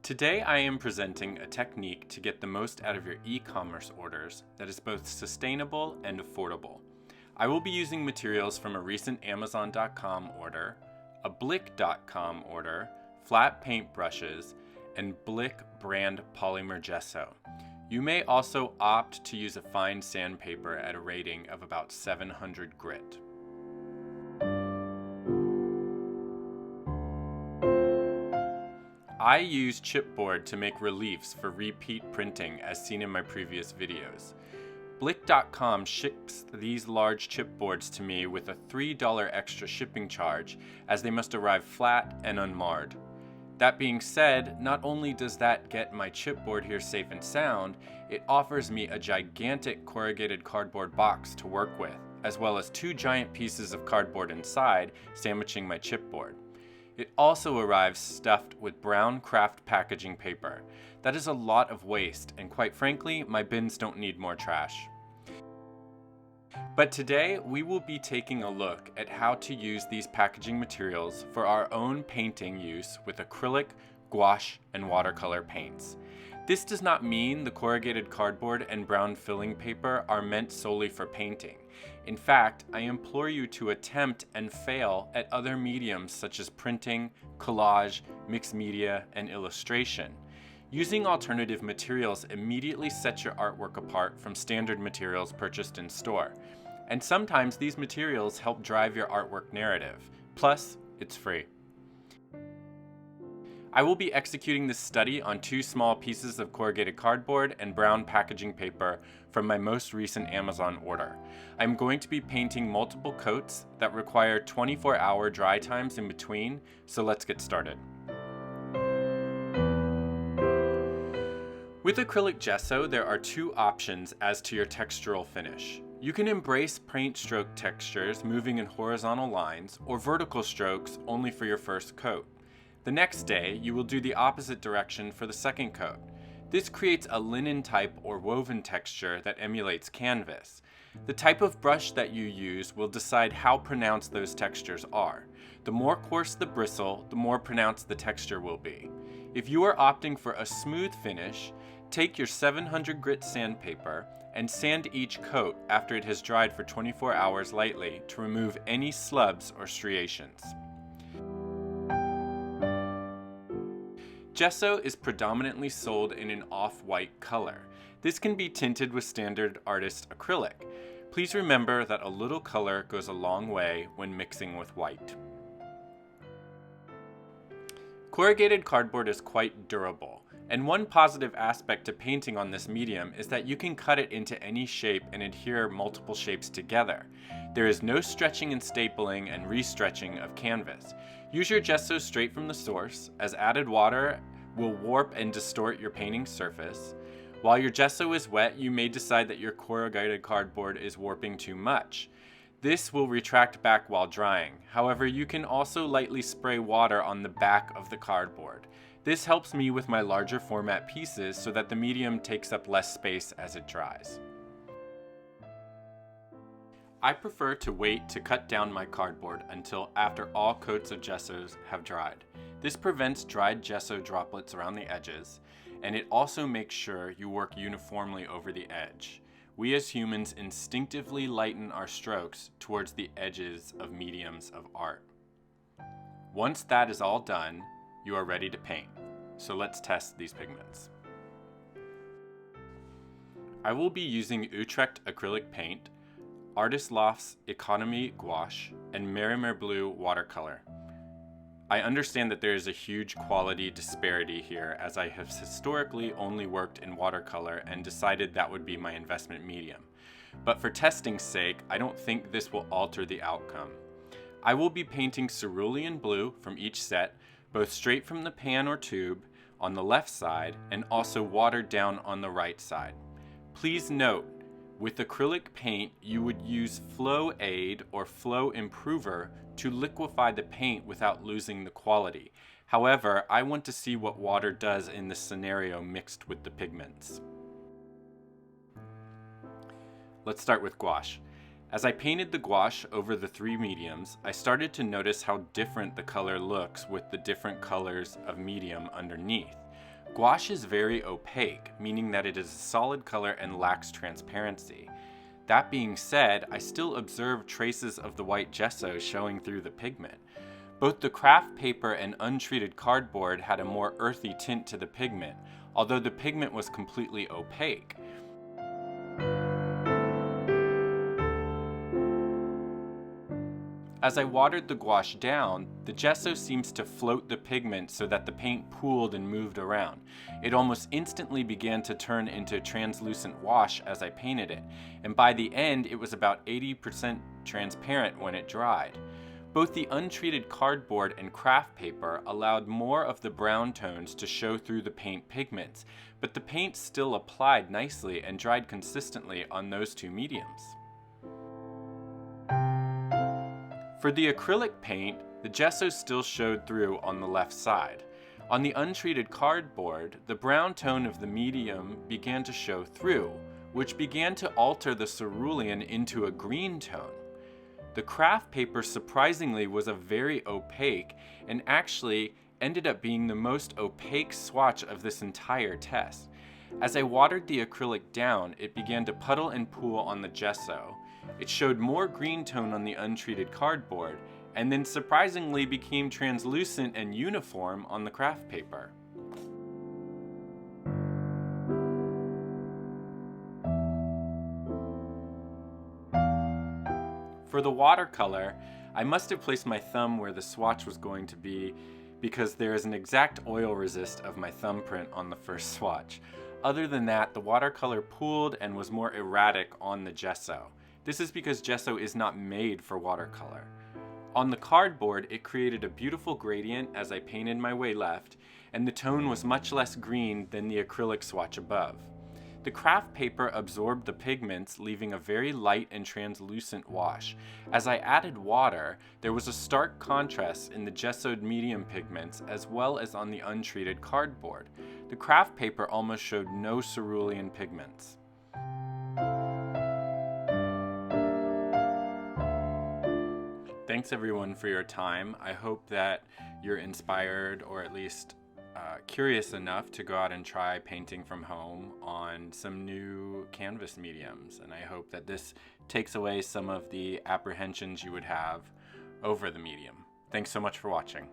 Today I am presenting a technique to get the most out of your e-commerce orders that is both sustainable and affordable. I will be using materials from a recent Amazon.com order, a Blick.com order, flat paint brushes, and Blick brand polymer gesso. You may also opt to use a fine sandpaper at a rating of about 700 grit. I use chipboard to make reliefs for repeat printing as seen in my previous videos. Blick.com ships these large chipboards to me with a $3 extra shipping charge as they must arrive flat and unmarred. That being said, not only does that get my chipboard here safe and sound, it offers me a gigantic corrugated cardboard box to work with, as well as 2 giant pieces of cardboard inside, sandwiching my chipboard. It also arrives stuffed with brown craft packaging paper. That is a lot of waste, and quite frankly, my bins don't need more trash. But today, we will be taking a look at how to use these packaging materials for our own painting use with acrylic, gouache, and watercolor paints. This does not mean the corrugated cardboard and brown filling paper are meant solely for painting. In fact, I implore you to attempt and fail at other mediums such as printing, collage, mixed media, and illustration. Using alternative materials immediately sets your artwork apart from standard materials purchased in store. And sometimes these materials help drive your artwork narrative. Plus, it's free. I will be executing this study on 2 small pieces of corrugated cardboard and brown packaging paper from my most recent Amazon order. I'm going to be painting multiple coats that require 24-hour dry times in between, so let's get started. With acrylic gesso, there are 2 options as to your textural finish. You can embrace paint stroke textures moving in horizontal lines or vertical strokes only for your first coat. The next day, you will do the opposite direction for the second coat. This creates a linen type or woven texture that emulates canvas. The type of brush that you use will decide how pronounced those textures are. The more coarse the bristle, the more pronounced the texture will be. If you are opting for a smooth finish, take your 700 grit sandpaper and sand each coat after it has dried for 24 hours lightly to remove any slubs or striations. Gesso is predominantly sold in an off-white color. This can be tinted with standard artist acrylic. Please remember that a little color goes a long way when mixing with white. Corrugated cardboard is quite durable, and one positive aspect to painting on this medium is that you can cut it into any shape and adhere multiple shapes together. There is no stretching and stapling and restretching of canvas. Use your gesso straight from the source, as added water will warp and distort your painting surface. While your gesso is wet, you may decide that your corrugated cardboard is warping too much. This will retract back while drying. However, you can also lightly spray water on the back of the cardboard. This helps me with my larger format pieces so that the medium takes up less space as it dries. I prefer to wait to cut down my cardboard until after all coats of gessos have dried. This prevents dried gesso droplets around the edges, and it also makes sure you work uniformly over the edge. We as humans instinctively lighten our strokes towards the edges of mediums of art. Once that is all done, you are ready to paint. So let's test these pigments. I will be using Utrecht acrylic paint, Artist Loft's Economy gouache, and Merrimer Blue watercolor. I understand that there is a huge quality disparity here, as I have historically only worked in watercolor and decided that would be my investment medium. But for testing's sake, I don't think this will alter the outcome. I will be painting cerulean blue from each set, both straight from the pan or tube on the left side and also watered down on the right side. Please note, with acrylic paint, you would use flow aid or flow improver to liquefy the paint without losing the quality. However, I want to see what water does in this scenario mixed with the pigments. Let's start with gouache. As I painted the gouache over the 3 mediums, I started to notice how different the color looks with the different colors of medium underneath. Gouache is very opaque, meaning that it is a solid color and lacks transparency. That being said, I still observe traces of the white gesso showing through the pigment. Both the craft paper and untreated cardboard had a more earthy tint to the pigment, although the pigment was completely opaque. As I watered the gouache down, the gesso seems to float the pigment so that the paint pooled and moved around. It almost instantly began to turn into translucent wash as I painted it, and by the end it was about 80% transparent when it dried. Both the untreated cardboard and craft paper allowed more of the brown tones to show through the paint pigments, but the paint still applied nicely and dried consistently on those two mediums. For the acrylic paint, the gesso still showed through on the left side. On the untreated cardboard, the brown tone of the medium began to show through, which began to alter the cerulean into a green tone. The craft paper surprisingly was a very opaque and actually ended up being the most opaque swatch of this entire test. As I watered the acrylic down, it began to puddle and pool on the gesso. It showed more green tone on the untreated cardboard, and then surprisingly became translucent and uniform on the craft paper. For the watercolor, I must have placed my thumb where the swatch was going to be because there is an exact oil resist of my thumbprint on the first swatch. Other than that, the watercolor pooled and was more erratic on the gesso. This is because gesso is not made for watercolor. On the cardboard, it created a beautiful gradient as I painted my way left, and the tone was much less green than the acrylic swatch above. The craft paper absorbed the pigments, leaving a very light and translucent wash. As I added water, there was a stark contrast in the gessoed medium pigments as well as on the untreated cardboard. The craft paper almost showed no cerulean pigments. Thanks everyone for your time. I hope that you're inspired or at least curious enough to go out and try painting from home on some new canvas mediums. And I hope that this takes away some of the apprehensions you would have over the medium. Thanks so much for watching.